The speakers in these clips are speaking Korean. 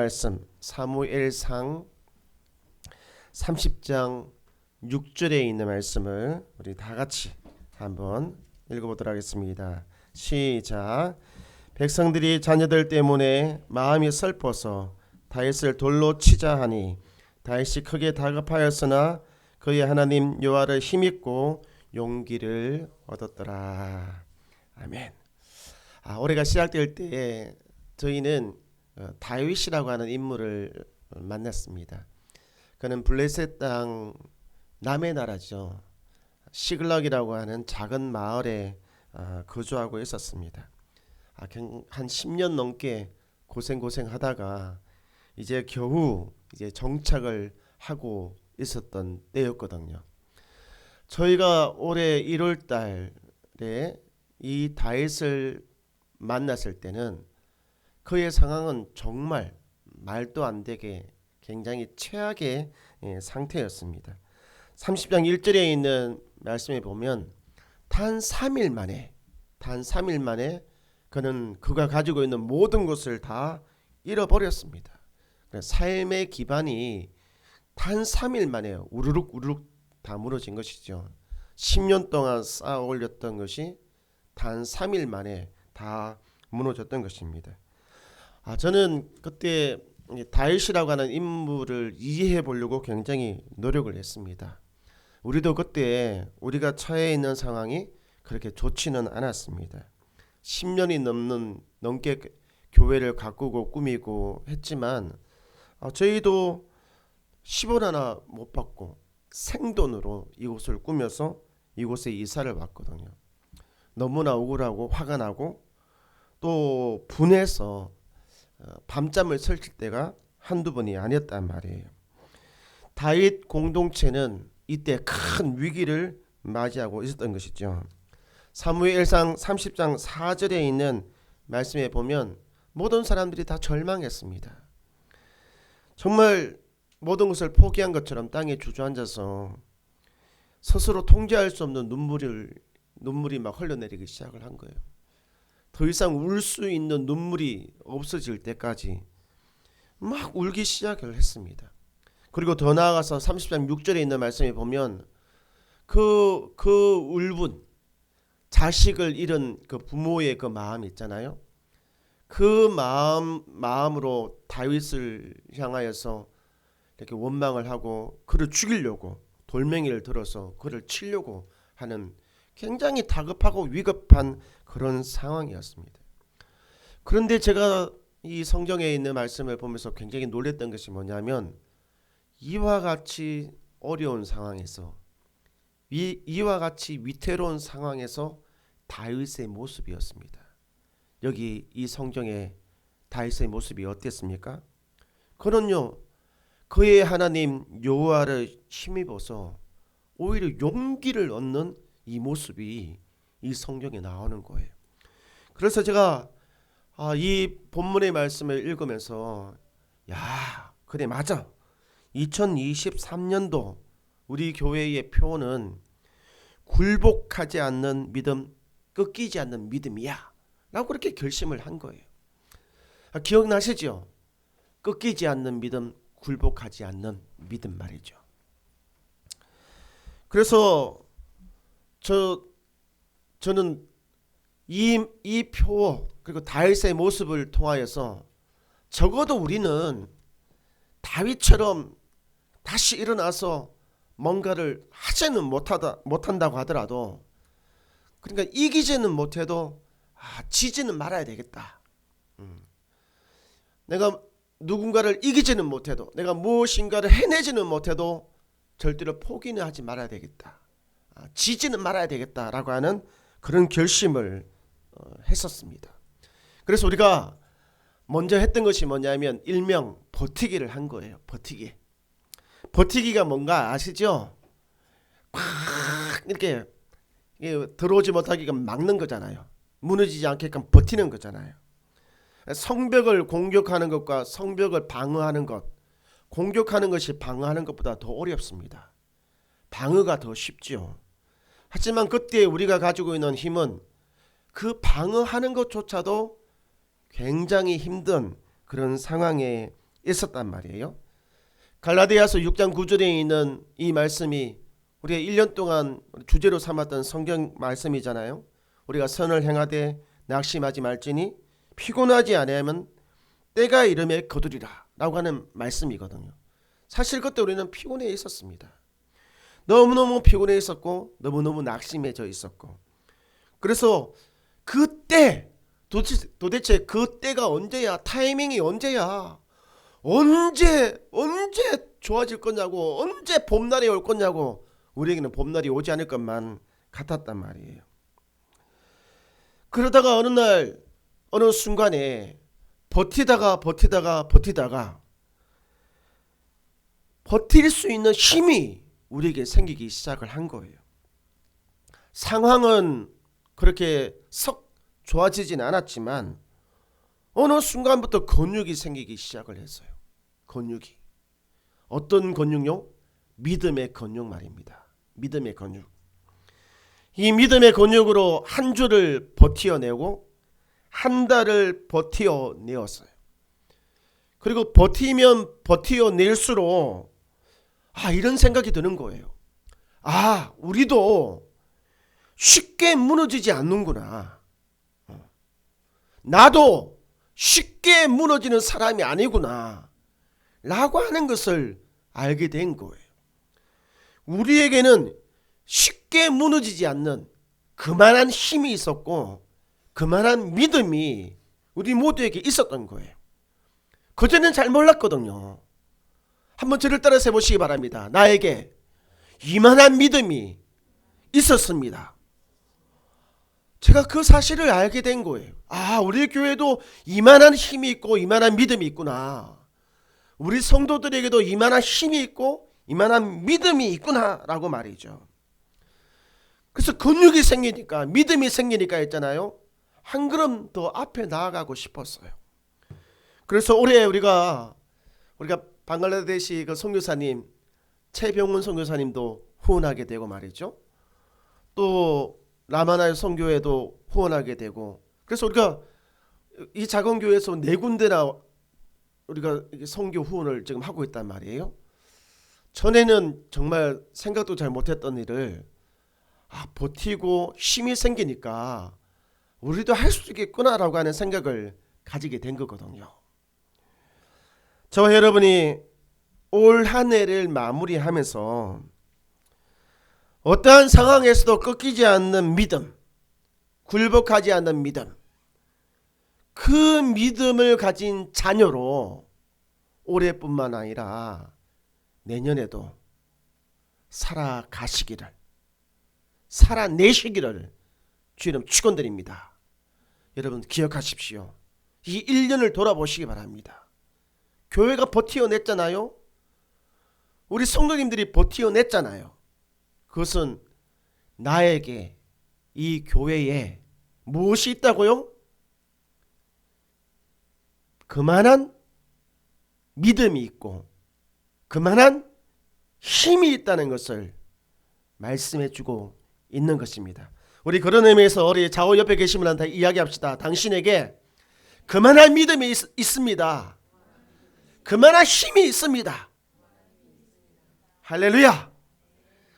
말씀 사무엘상 30장 6절에 있는 말씀을 우리 다 같이 한번 읽어보도록 하겠습니다. 시작. 백성들이 자녀들 때문에 마음이 슬퍼서 다윗을 돌로 치자 하니 다윗이 크게 다급하였으나 그의 하나님 여호와를 힘입고 용기를 얻었더라. 아멘. 올해가 시작될 때 저희는 다윗이라고 하는 인물을 만났습니다. 그는 블레셋 땅 남의 나라죠. 시글락이라고 하는 작은 마을에 거주하고 있었습니다. 한 10년 넘게 고생하다가 이제 겨우 정착을 하고 있었던 때였거든요. 저희가 올해 1월 달에 이 다윗을 만났을 때는 그의 상황은 정말 말도 안 되게 굉장히 최악의 상태였습니다. 30장 1절에 있는 말씀에 보면 단 3일 만에 그는 그가 가지고 있는 모든 것을 다 잃어버렸습니다. 삶의 기반이 단 3일 만에 우르륵 다 무너진 것이죠. 10년 동안 쌓아 올렸던 것이 단 3일 만에 다 무너졌던 것입니다. 저는 그때 다윗이라고 하는 인물을 이해해 보려고 굉장히 노력을 했습니다. 우리도 그때 우리가 처해 있는 상황이 그렇게 좋지는 않았습니다. 10년이 넘게 교회를 가꾸고 꾸미고 했지만 저희도 10원 하나 못 받고 생돈으로 이곳을 꾸며서 이곳에 이사를 왔거든요. 너무나 억울하고 화가 나고 또 분해서 밤잠을 설칠 때가 한두 번이 아니었단 말이에요. 다윗 공동체는 이때 큰 위기를 맞이하고 있었던 것이죠. 사무엘상 30장 4절에 있는 말씀에 보면 모든 사람들이 다 절망했습니다. 정말 모든 것을 포기한 것처럼 땅에 주저앉아서 스스로 통제할 수 없는 눈물이 막 흘러내리기 시작을 한 거예요. 더 이상 울 수 있는 눈물이 없어질 때까지 막 울기 시작을 했습니다. 그리고 더 나아가서 30장 6절에 있는 말씀에 보면 그 울분, 자식을 잃은 그 부모의 그 마음 있잖아요. 그 마음으로 다윗을 향하여서 이렇게 원망을 하고 그를 죽이려고 돌멩이를 들어서 그를 치려고 하는 굉장히 다급하고 위급한 그런 상황이었습니다. 그런데 제가 이 성경에 있는 말씀을 보면서 굉장히 놀랐던 것이 뭐냐면 이와 같이 어려운 상황에서 이와 같이 위태로운 상황에서 다윗의 모습이었습니다. 여기 이 성경에 다윗의 모습이 어땠습니까? 그는요 그의 하나님 여호와를 힘입어서 오히려 용기를 얻는 이 모습이 이 성경에 나오는 거예요. 그래서 제가 이 본문의 말씀을 읽으면서 그래 맞아. 2023년도 우리 교회의 표어는 굴복하지 않는 믿음, 꺾이지 않는 믿음이야 라고 그렇게 결심을 한 거예요. 기억나시죠? 꺾이지 않는 믿음, 굴복하지 않는 믿음 말이죠. 그래서 저는 이 표어 그리고 다윗의 모습을 통하여서 적어도 우리는 다윗처럼 다시 일어나서 뭔가를 하지는 못한다고 하더라도 그러니까 이기지는 못해도 지지는 말아야 되겠다. 내가 누군가를 이기지는 못해도 내가 무엇인가를 해내지는 못해도 절대로 포기는 하지 말아야 되겠다. 지지는 말아야 되겠다라고 하는 그런 결심을 했었습니다. 그래서 우리가 먼저 했던 것이 뭐냐면 일명 버티기를 한 거예요. 버티기가 뭔가 아시죠? 팍 이렇게 들어오지 못하게끔 막는 거잖아요. 무너지지 않게끔 버티는 거잖아요. 성벽을 공격하는 것과 성벽을 방어하는 것, 공격하는 것이 방어하는 것보다 더 어렵습니다. 방어가 더 쉽죠. 하지만 그때 우리가 가지고 있는 힘은 그 방어하는 것조차도 굉장히 힘든 그런 상황에 있었단 말이에요. 갈라디아서 6장 9절에 있는 이 말씀이 우리가 1년 동안 주제로 삼았던 성경 말씀이잖아요. 우리가 선을 행하되 낙심하지 말지니 피곤하지 아니하면 때가 이름에 거두리라 라고 하는 말씀이거든요. 사실 그때 우리는 피곤해 있었습니다. 너무너무 피곤해 있었고 너무너무 낙심해져 있었고, 그래서 그때 도대체 그 때가 언제야? 타이밍이 언제야? 언제 좋아질 거냐고, 언제 봄날이 올 거냐고, 우리에게는 봄날이 오지 않을 것만 같았단 말이에요. 그러다가 어느 날 어느 순간에 버티다가 버틸 수 있는 힘이 우리에게 생기기 시작을 한 거예요. 상황은 그렇게 썩 좋아지진 않았지만 어느 순간부터 근육이 생기기 시작을 했어요. 근육이. 어떤 근육요? 믿음의 근육 말입니다. 믿음의 근육. 이 믿음의 근육으로 한 주를 버텨내고 한 달을 버텨내었어요. 그리고 버티면 버텨낼수록 이런 생각이 드는 거예요. 우리도 쉽게 무너지지 않는구나. 나도 쉽게 무너지는 사람이 아니구나 라고 하는 것을 알게 된 거예요. 우리에게는 쉽게 무너지지 않는 그만한 힘이 있었고 그만한 믿음이 우리 모두에게 있었던 거예요. 그전엔 잘 몰랐거든요. 한번 저를 따라서 해보시기 바랍니다. 나에게 이만한 믿음이 있었습니다. 제가 그 사실을 알게 된 거예요. 우리 교회도 이만한 힘이 있고 이만한 믿음이 있구나. 우리 성도들에게도 이만한 힘이 있고 이만한 믿음이 있구나 라고 말이죠. 그래서 근육이 생기니까, 믿음이 생기니까 했잖아요. 한 걸음 더 앞에 나아가고 싶었어요. 그래서 올해 우리가 방글라데시 그 선교사님 최병훈 선교사님도 후원하게 되고 말이죠. 또 라마나의 선교회도 후원하게 되고, 그래서 우리가 이 작은 교회에서 4군데나 우리가 선교 후원을 지금 하고 있단 말이에요. 전에는 정말 생각도 잘 못했던 일을 버티고 힘이 생기니까 우리도 할 수 있겠구나라고 하는 생각을 가지게 된 거거든요. 저와 여러분이 올 한 해를 마무리하면서 어떠한 상황에서도 꺾이지 않는 믿음, 굴복하지 않는 믿음, 그 믿음을 가진 자녀로 올해뿐만 아니라 내년에도 살아가시기를, 살아내시기를 주님 축원드립니다. 여러분 기억하십시오. 이 1년을 돌아보시기 바랍니다. 교회가 버텨냈잖아요. 우리 성도님들이 버텨냈잖아요. 그것은 나에게, 이 교회에 무엇이 있다고요? 그만한 믿음이 있고 그만한 힘이 있다는 것을 말씀해주고 있는 것입니다. 우리 그런 의미에서 우리 좌우 옆에 계신 분한테 이야기합시다. 당신에게 그만한 믿음이 있습니다. 그만한 힘이 있습니다. 할렐루야.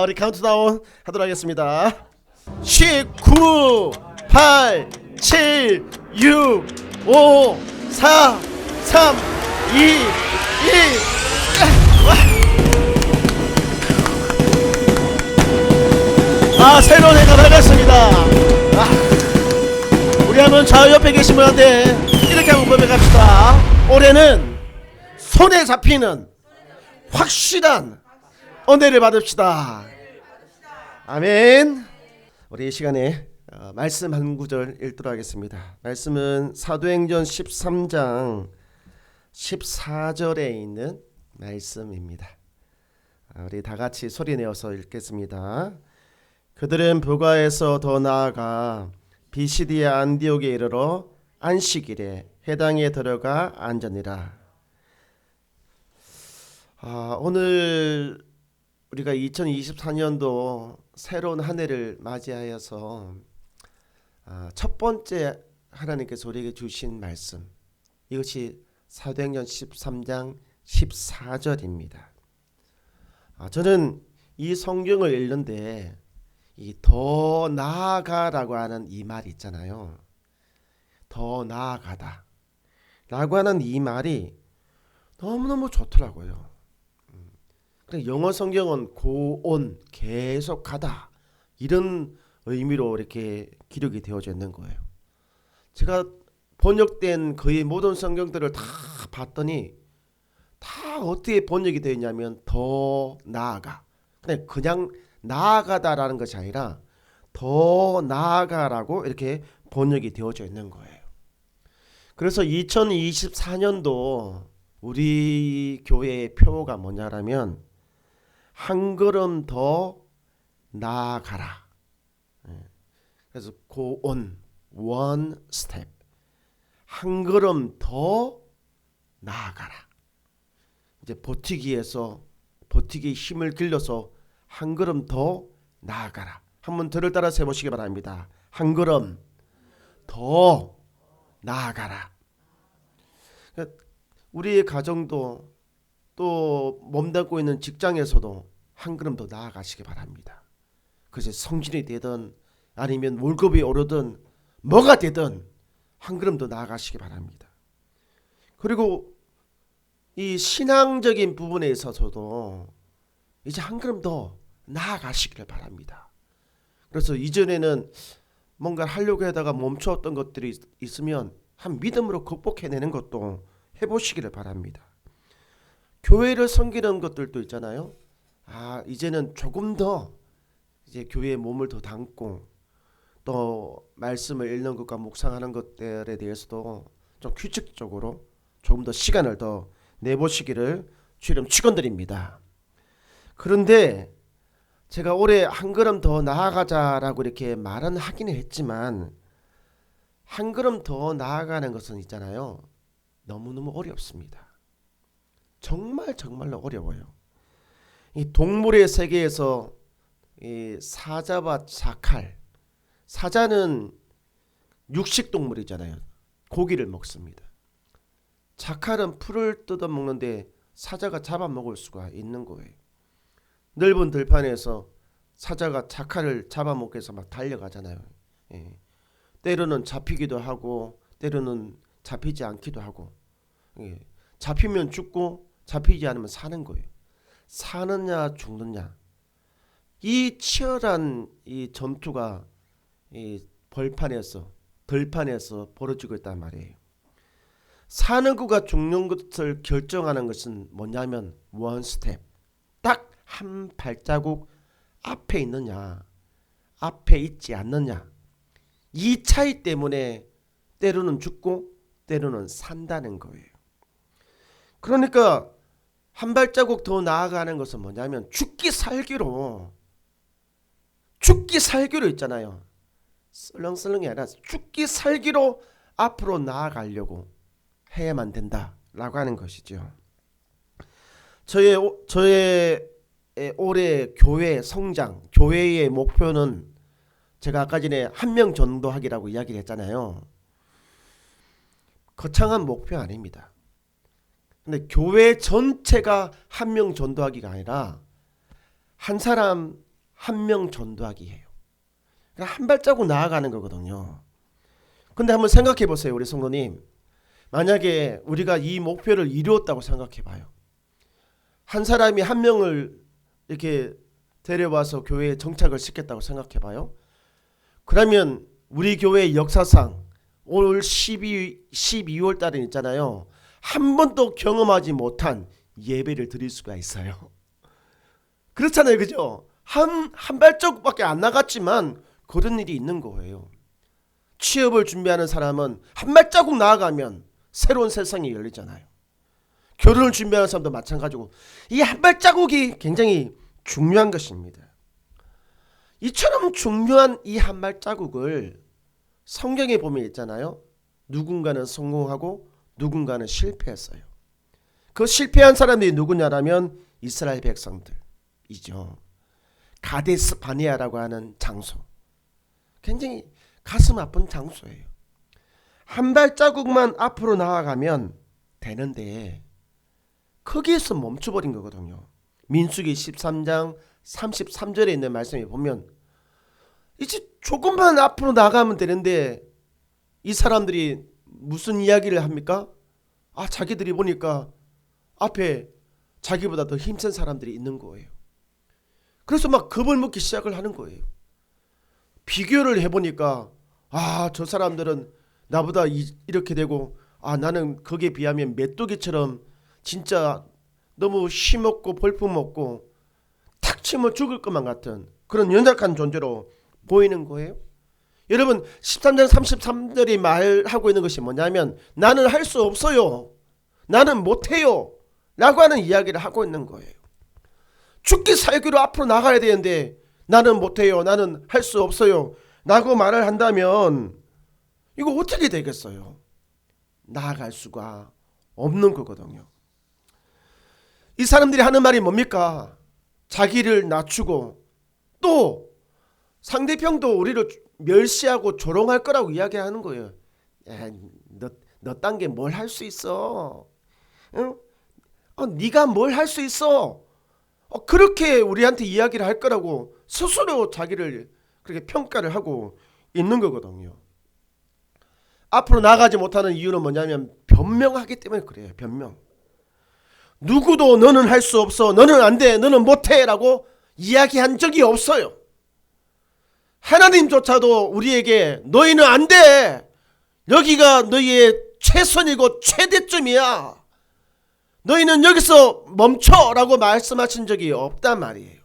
우리 카운트다운 하도록 하겠습니다. 19, 8, 7, 6, 5, 4, 3, 2, 1. 새로운 해가 밝았습니다. 우리 한번 좌우 옆에 계신 분한테 이렇게 한번 고백합시다. 올해는 손에 잡히는 확실한 은혜를 받읍시다. 아멘. 우리 이 시간에 말씀 한 구절 읽도록 하겠습니다. 말씀은 사도행전 13장 14절에 있는 말씀입니다. 우리 다 같이 소리 내어서 읽겠습니다. 그들은 부가에서 더 나아가 비시디아 안디옥에 이르러 안식일에 회당에 들어가 앉으니라. 오늘 우리가 2024년도 새로운 한 해를 맞이하여서 첫 번째 하나님께서 우리에게 주신 말씀, 이것이 사도행전 13장 14절입니다. 저는 이 성경을 읽는데 이 더 나아가라고 하는 이 말이 있잖아요. 더 나아가다 라고 하는 이 말이 너무너무 좋더라고요. 영어 성경은 go on, 계속 가다 이런 의미로 이렇게 기록이 되어져 있는 거예요. 제가 번역된 거의 모든 성경들을 다 봤더니 다 어떻게 번역이 되어 있냐면 더 나아가. 그냥 나아가다라는 것이 아니라 더 나아가라고 이렇게 번역이 되어져 있는 거예요. 그래서 2024년도 우리 교회의 표가 뭐냐라면 한 걸음 더 나아가라. 그래서 go on, one step. 한 걸음 더 나아가라. 이제 버티기에 힘을 길러서 한 걸음 더 나아가라. 한번 저를 따라 세보시기 바랍니다. 한 걸음 더 나아가라. 우리의 가정도 또 몸담고 있는 직장에서도 한 걸음 더 나아가시기 바랍니다. 그래서 성진이 되든 아니면 월급이 오르든 뭐가 되든 한 걸음 더 나아가시기 바랍니다. 그리고 이 신앙적인 부분에 있어서도 이제 한 걸음 더 나아가시기를 바랍니다. 그래서 이전에는 뭔가 하려고 하다가 멈추었던 것들이 있으면 한 믿음으로 극복해내는 것도 해보시기를 바랍니다. 교회를 섬기는 것들도 있잖아요. 이제는 조금 더 이제 교회에 몸을 더 담고 또 말씀을 읽는 것과 묵상하는 것들에 대해서도 좀 규칙적으로 조금 더 시간을 더 내보시기를 주님 축원드립니다. 그런데 제가 올해 한 걸음 더 나아가자라고 이렇게 말은 하기는 했지만 한 걸음 더 나아가는 것은 있잖아요. 너무너무 어렵습니다. 정말로 어려워요. 이 동물의 세계에서 이 사자와 자칼, 사자는 육식동물이잖아요. 고기를 먹습니다. 자칼은 풀을 뜯어 먹는데 사자가 잡아먹을 수가 있는 거예요. 넓은 들판에서 사자가 자칼을 잡아먹기 위해서 막 달려가잖아요. 때로는 잡히기도 하고 때로는 잡히지 않기도 하고, 잡히면 죽고 잡히지 않으면 사는 거예요. 사느냐 죽느냐, 이 치열한 이 전투가 이 들판에서 벌어지고 있단 말이에요. 사는 것과 죽는 것을 결정하는 것은 뭐냐면 원 스텝, 딱 한 발자국 앞에 있느냐 앞에 있지 않느냐, 이 차이 때문에 때로는 죽고 때로는 산다는 거예요. 그러니까 한 발자국 더 나아가는 것은 뭐냐면 죽기 살기로 있잖아요. 쓸렁쓸렁이 아니라 죽기 살기로 앞으로 나아가려고 해야만 된다라고 하는 것이죠. 저의 올해 교회 성장, 교회의 목표는 제가 아까 전에 한 명 전도하기라고 이야기를 했잖아요. 거창한 목표 아닙니다. 근데 교회 전체가 한 명 전도하기가 아니라 한 사람 한 명 전도하기예요. 그러니까 한 발자국 나아가는 거거든요. 근데 한번 생각해 보세요, 우리 성도님. 만약에 우리가 이 목표를 이루었다고 생각해 봐요. 한 사람이 한 명을 이렇게 데려와서 교회에 정착을 시켰다고 생각해 봐요. 그러면 우리 교회 역사상 올 12월 달에 있잖아요. 한 번도 경험하지 못한 예배를 드릴 수가 있어요. 그렇잖아요, 그죠? 한 발자국밖에 안 나갔지만 그런 일이 있는 거예요. 취업을 준비하는 사람은 한 발자국 나아가면 새로운 세상이 열리잖아요. 결혼을 준비하는 사람도 마찬가지고 이 한 발자국이 굉장히 중요한 것입니다. 이처럼 중요한 이 한 발자국을 성경에 보면 있잖아요. 누군가는 성공하고 누군가는 실패했어요. 그 실패한 사람들이 누구냐라면 이스라엘 백성들이죠. 가데스 바네아라고 하는 장소, 굉장히 가슴 아픈 장소예요. 한 발자국만 앞으로 나아가면 되는데 거기에서 멈춰버린 거거든요. 민수기 13장 33절에 있는 말씀에 보면 이제 조금만 앞으로 나가면 되는데 이 사람들이 무슨 이야기를 합니까? 자기들이 보니까 앞에 자기보다 더 힘센 사람들이 있는 거예요. 그래서 막 겁을 먹기 시작을 하는 거예요. 비교를 해보니까 저 사람들은 나보다 이렇게 되고 나는 거기에 비하면 메뚜기처럼 진짜 너무 힘없고 볼품없고 탁 치면 죽을 것만 같은 그런 연약한 존재로 보이는 거예요. 여러분 13장 33절이 말하고 있는 것이 뭐냐면 나는 할 수 없어요. 나는 못해요. 라고 하는 이야기를 하고 있는 거예요. 죽기 살기로 앞으로 나가야 되는데 나는 못해요. 나는 할 수 없어요. 라고 말을 한다면 이거 어떻게 되겠어요? 나아갈 수가 없는 거거든요. 이 사람들이 하는 말이 뭡니까? 자기를 낮추고 또 상대편도 우리를 멸시하고 조롱할 거라고 이야기하는 거예요. 너 딴 게 뭘 할 수 있어? 응? 네가 뭘 할 수 있어? 그렇게 우리한테 이야기를 할 거라고 스스로 자기를 그렇게 평가를 하고 있는 거거든요. 앞으로 나가지 못하는 이유는 뭐냐면 변명하기 때문에 그래요. 변명. 누구도 너는 할 수 없어, 너는 안 돼, 너는 못해 라고 이야기한 적이 없어요. 하나님조차도 우리에게 너희는 안 돼, 여기가 너희의 최선이고 최대점이야, 너희는 여기서 멈춰 라고 말씀하신 적이 없단 말이에요.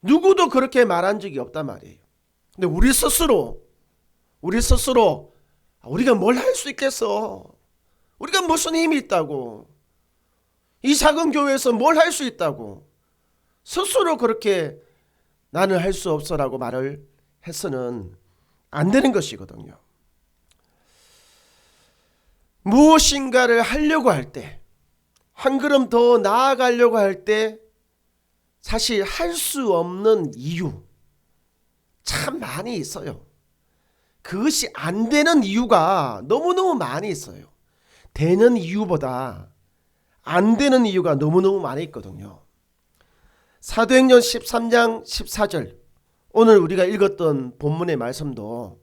누구도 그렇게 말한 적이 없단 말이에요. 근데 우리 스스로 우리가 뭘 할 수 있겠어, 우리가 무슨 힘이 있다고, 이 작은 교회에서 뭘 할 수 있다고 스스로 그렇게 나는 할 수 없어 라고 말을 해서는 안 되는 것이거든요. 무엇인가를 하려고 할 때, 한 걸음 더 나아가려고 할 때 사실 할 수 없는 이유 참 많이 있어요. 그것이 안 되는 이유가 너무너무 많이 있어요. 되는 이유보다 안 되는 이유가 너무너무 많이 있거든요. 사도행전 13장 14절, 오늘 우리가 읽었던 본문의 말씀도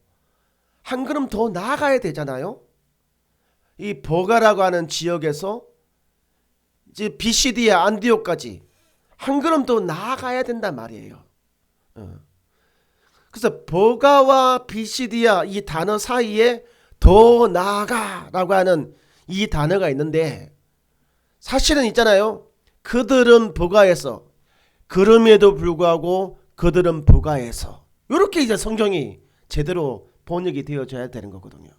한 걸음 더 나아가야 되잖아요. 이 버가라고 하는 지역에서 이제 비시디아 안디옥까지 한 걸음 더 나아가야 된단 말이에요. 그래서 버가와 비시디아 이 단어 사이에 더 나아가라고 하는 이 단어가 있는데, 사실은 있잖아요. 그들은 버가에서, 그럼에도 불구하고 그들은 버가에서, 이렇게 이제 성경이 제대로 번역이 되어져야 되는 거거든요.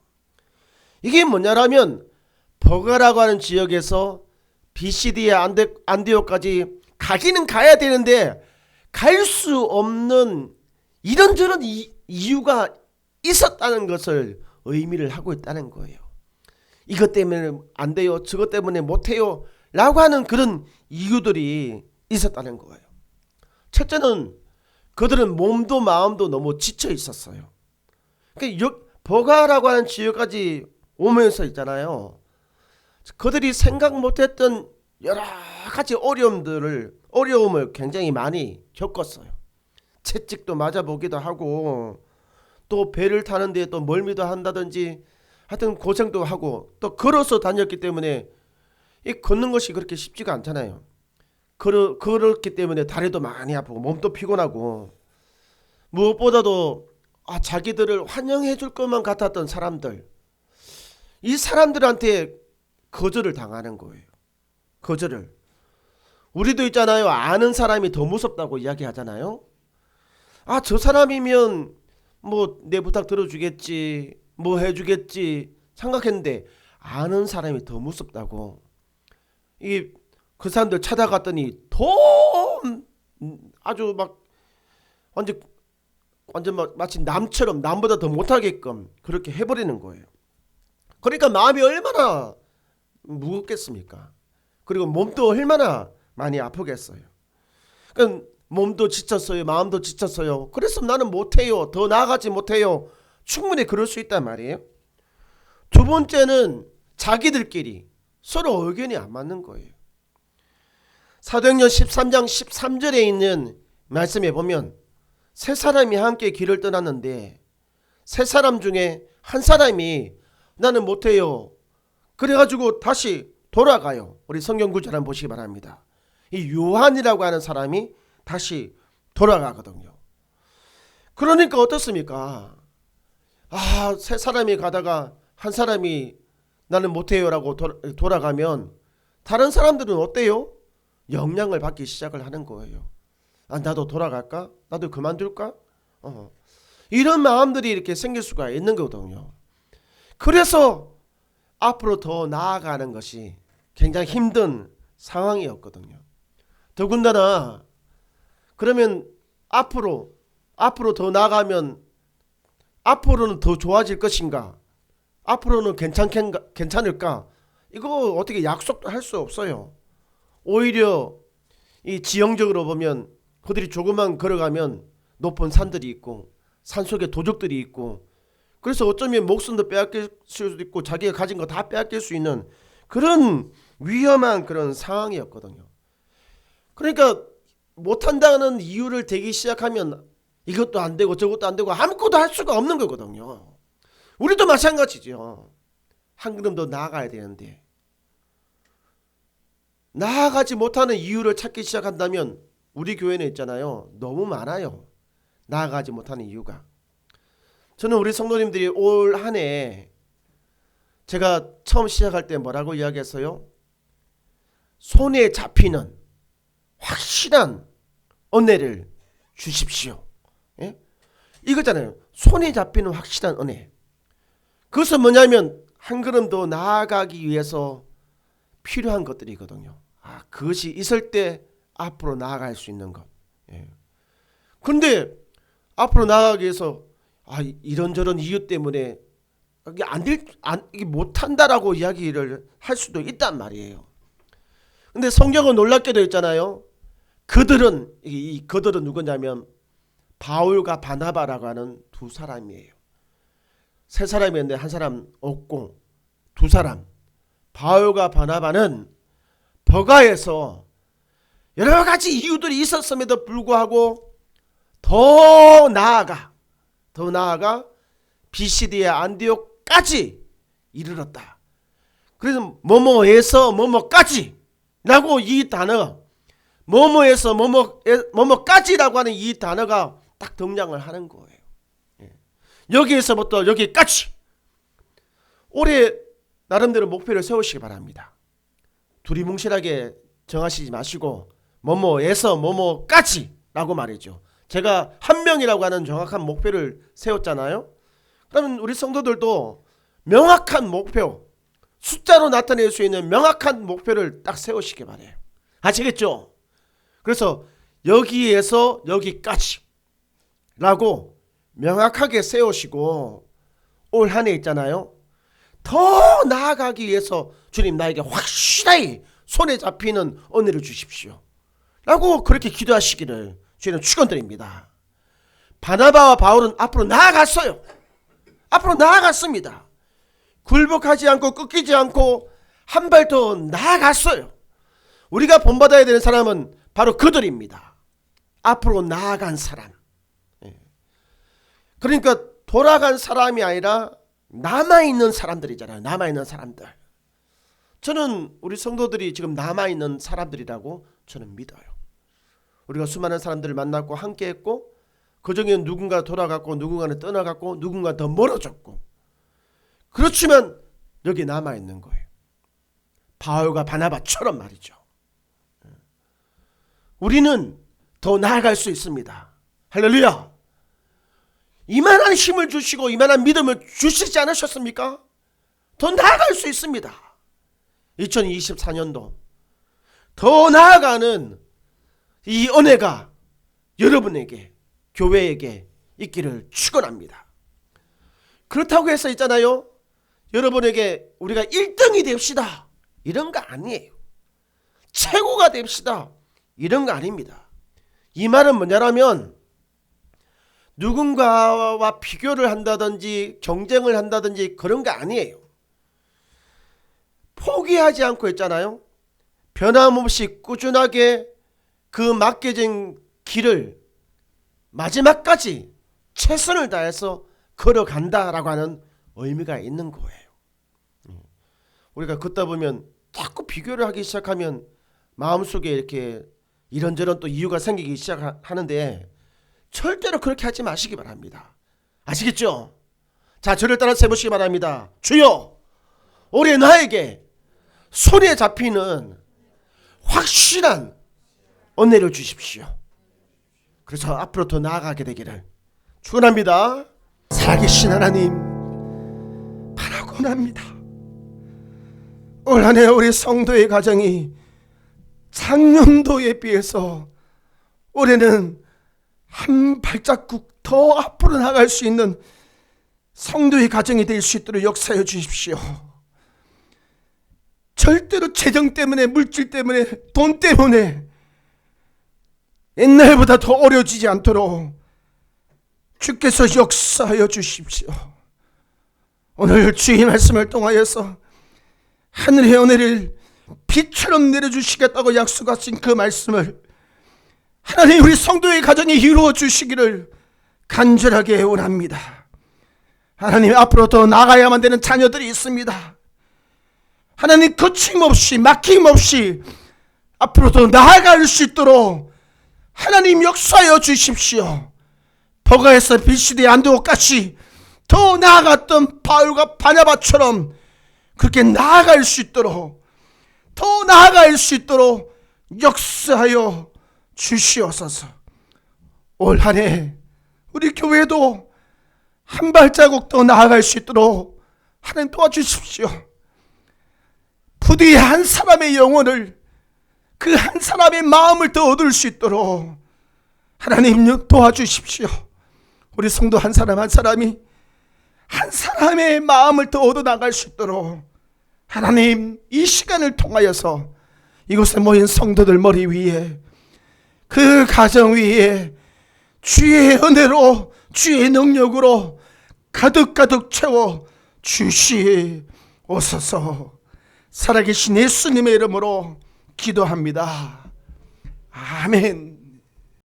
이게 뭐냐라면 버가라고 하는 지역에서 비시디아 안디옥까지 가기는 가야 되는데 갈 수 없는 이런저런 이유가 있었다는 것을 의미를 하고 있다는 거예요. 이것 때문에 안 돼요, 저것 때문에 못해요 라고 하는 그런 이유들이 있었다는 거예요. 첫째는 그들은 몸도 마음도 너무 지쳐 있었어요. 그러니까 버가라고 하는 지역까지 오면서 있잖아요, 그들이 생각 못했던 여러 가지 어려움을 굉장히 많이 겪었어요. 채찍도 맞아보기도 하고, 또 배를 타는데 또 멀미도 한다든지 하여튼 고생도 하고, 또 걸어서 다녔기 때문에 이 걷는 것이 그렇게 쉽지가 않잖아요. 그렇기 때문에 다리도 많이 아프고 몸도 피곤하고, 무엇보다도 자기들을 환영해 줄 것만 같았던 사람들, 이 사람들한테 거절을 당하는 거예요. 거절을. 우리도 있잖아요, 아는 사람이 더 무섭다고 이야기하잖아요. 저 사람이면 뭐 내 부탁 들어주겠지, 뭐 해주겠지 생각했는데 아는 사람이 더 무섭다고. 그 사람들 찾아갔더니 더 아주 막 완전 마치 남처럼 남보다 더 못하게끔 그렇게 해버리는 거예요. 그러니까 마음이 얼마나 무겁겠습니까? 그리고 몸도 얼마나 많이 아프겠어요. 그러니까 몸도 지쳤어요, 마음도 지쳤어요. 그래서 나는 못해요, 더 나아가지 못해요. 충분히 그럴 수 있단 말이에요. 두 번째는 자기들끼리 서로 의견이 안 맞는 거예요. 사도행전 13장 13절에 있는 말씀에 보면 세 사람이 함께 길을 떠났는데 세 사람 중에 한 사람이 나는 못해요. 그래가지고 다시 돌아가요. 우리 성경 구절 한번 보시기 바랍니다. 이 요한이라고 하는 사람이 다시 돌아가거든요. 그러니까 어떻습니까? 세 사람이 가다가 한 사람이 나는 못해요라고 돌아가면 다른 사람들은 어때요? 영향을 받기 시작을 하는 거예요. 나도 돌아갈까? 나도 그만둘까? 이런 마음들이 이렇게 생길 수가 있는 거거든요. 그래서 앞으로 더 나아가는 것이 굉장히 힘든 상황이었거든요. 더군다나 그러면 앞으로 더 나아가면 앞으로는 더 좋아질 것인가? 앞으로는 괜찮을까? 이거 어떻게 약속도 할 수 없어요. 오히려 이 지형적으로 보면 그들이 조금만 걸어가면 높은 산들이 있고 산속에 도적들이 있고 그래서 어쩌면 목숨도 빼앗길 수도 있고 자기가 가진 거 다 빼앗길 수 있는 그런 위험한 그런 상황이었거든요. 그러니까 못한다는 이유를 대기 시작하면 이것도 안 되고 저것도 안 되고 아무것도 할 수가 없는 거거든요. 우리도 마찬가지죠. 한 걸음 더 나아가야 되는데 나아가지 못하는 이유를 찾기 시작한다면 우리 교회는 있잖아요. 너무 많아요. 나아가지 못하는 이유가. 저는 우리 성도님들이 올 한 해 제가 처음 시작할 때 뭐라고 이야기했어요? 손에 잡히는 확실한 은혜를 주십시오. 예? 이거잖아요. 손에 잡히는 확실한 은혜. 그것은 뭐냐면 한 걸음 더 나아가기 위해서 필요한 것들이거든요. 그것이 있을 때 앞으로 나아갈 수 있는 것. 그런데 앞으로 나아가기 위해서 이런저런 이유 때문에 이게 못한다라고 이야기를 할 수도 있단 말이에요. 근데 성경은 놀랍게도 있잖아요. 그들은 누구냐면 바울과 바나바라고 하는 두 사람이에요. 세 사람이었는데 한 사람 없고 두 사람. 바울과 바나바는 버가에서 여러 가지 이유들이 있었음에도 불구하고 더 나아가 비시디의 안디옥까지 이르렀다. 그래서 뭐뭐에서 뭐뭐까지 라고 이 단어 뭐뭐에서 뭐뭐까지라고 하는 이 단어가 딱 등장을 하는 거예요. 여기에서부터 여기까지 올해 나름대로 목표를 세우시기 바랍니다. 두리뭉실하게 정하시지 마시고 뭐뭐에서 뭐뭐까지 라고 말이죠. 제가 한 명이라고 하는 정확한 목표를 세웠잖아요. 그러면 우리 성도들도 명확한 목표, 숫자로 나타낼 수 있는 명확한 목표를 딱 세우시기 바래요. 아시겠죠? 그래서 여기에서 여기까지 라고 명확하게 세우시고 올 한 해 있잖아요. 더 나아가기 위해서 주님 나에게 확실하게 손에 잡히는 은혜를 주십시오 라고 그렇게 기도하시기를 주님 축원드립니다. 바나바와 바울은 앞으로 나아갔어요. 앞으로 나아갔습니다. 굴복하지 않고 꺾이지 않고 한 발 더 나아갔어요. 우리가 본받아야 되는 사람은 바로 그들입니다. 앞으로 나아간 사람. 그러니까 돌아간 사람이 아니라 남아있는 사람들이잖아요. 남아있는 사람들. 저는 우리 성도들이 지금 남아있는 사람들이라고 저는 믿어요. 우리가 수많은 사람들을 만났고 함께했고 그중에 누군가 돌아갔고 누군가는 떠나갔고 누군가 더 멀어졌고 그렇지만 여기 남아있는 거예요. 바울과 바나바처럼 말이죠. 우리는 더 나아갈 수 있습니다. 할렐루야. 이만한 힘을 주시고 이만한 믿음을 주시지 않으셨습니까? 더 나아갈 수 있습니다. 2024년도 더 나아가는 이 은혜가 여러분에게 교회에게 있기를 축원합니다. 그렇다고 해서 있잖아요. 여러분에게 우리가 1등이 됩시다. 이런 거 아니에요. 최고가 됩시다. 이런 거 아닙니다. 이 말은 뭐냐면 누군가와 비교를 한다든지 경쟁을 한다든지 그런 거 아니에요. 포기하지 않고 했잖아요. 변함없이 꾸준하게 그 맡겨진 길을 마지막까지 최선을 다해서 걸어간다라고 하는 의미가 있는 거예요. 우리가 걷다 보면 자꾸 비교를 하기 시작하면 마음속에 이렇게 이런저런 또 이유가 생기기 시작하는데 절대로 그렇게 하지 마시기 바랍니다. 아시겠죠? 자, 저를 따라 세보시기 바랍니다. 주여, 올해 나에게 손에 잡히는 확실한 은혜를 주십시오. 그래서 앞으로 더 나아가게 되기를 축원합니다. 살아계신 하나님, 바라곤 합니다. 올 한 해 우리 성도의 가정이 작년도에 비해서 올해는 한 발자국 더 앞으로 나갈 수 있는 성도의 가정이 될 수 있도록 역사해 주십시오. 절대로 재정 때문에, 물질 때문에, 돈 때문에 옛날보다 더 어려워지지 않도록 주께서 역사하여 주십시오. 오늘 주의 말씀을 통하여서 하늘의 은혜를 비처럼 내려주시겠다고 약속하신 그 말씀을 하나님 우리 성도의 가정이 이루어 주시기를 간절하게 원합니다. 하나님, 앞으로 더 나가야만 되는 자녀들이 있습니다. 하나님, 거침없이 막힘없이 앞으로 더 나아갈 수 있도록 하나님 역사하여 주십시오. 버가에서 빌시대 안디옥까지 더 나아갔던 바울과 바나바처럼 그렇게 나아갈 수 있도록, 더 나아갈 수 있도록 역사하여 주시옵소서. 올 한 해 우리 교회도 한 발자국 더 나아갈 수 있도록 하나님 도와주십시오. 부디 한 사람의 영혼을, 그 한 사람의 마음을 더 얻을 수 있도록 하나님 도와주십시오. 우리 성도 한 사람 한 사람이 한 사람의 마음을 더 얻어 나갈 수 있도록 하나님 이 시간을 통하여서 이곳에 모인 성도들 머리 위에, 그 가정 위에 주의 은혜로, 주의 능력으로 가득가득 채워 주시옵소서. 살아계신 예수님의 이름으로 기도합니다. 아멘.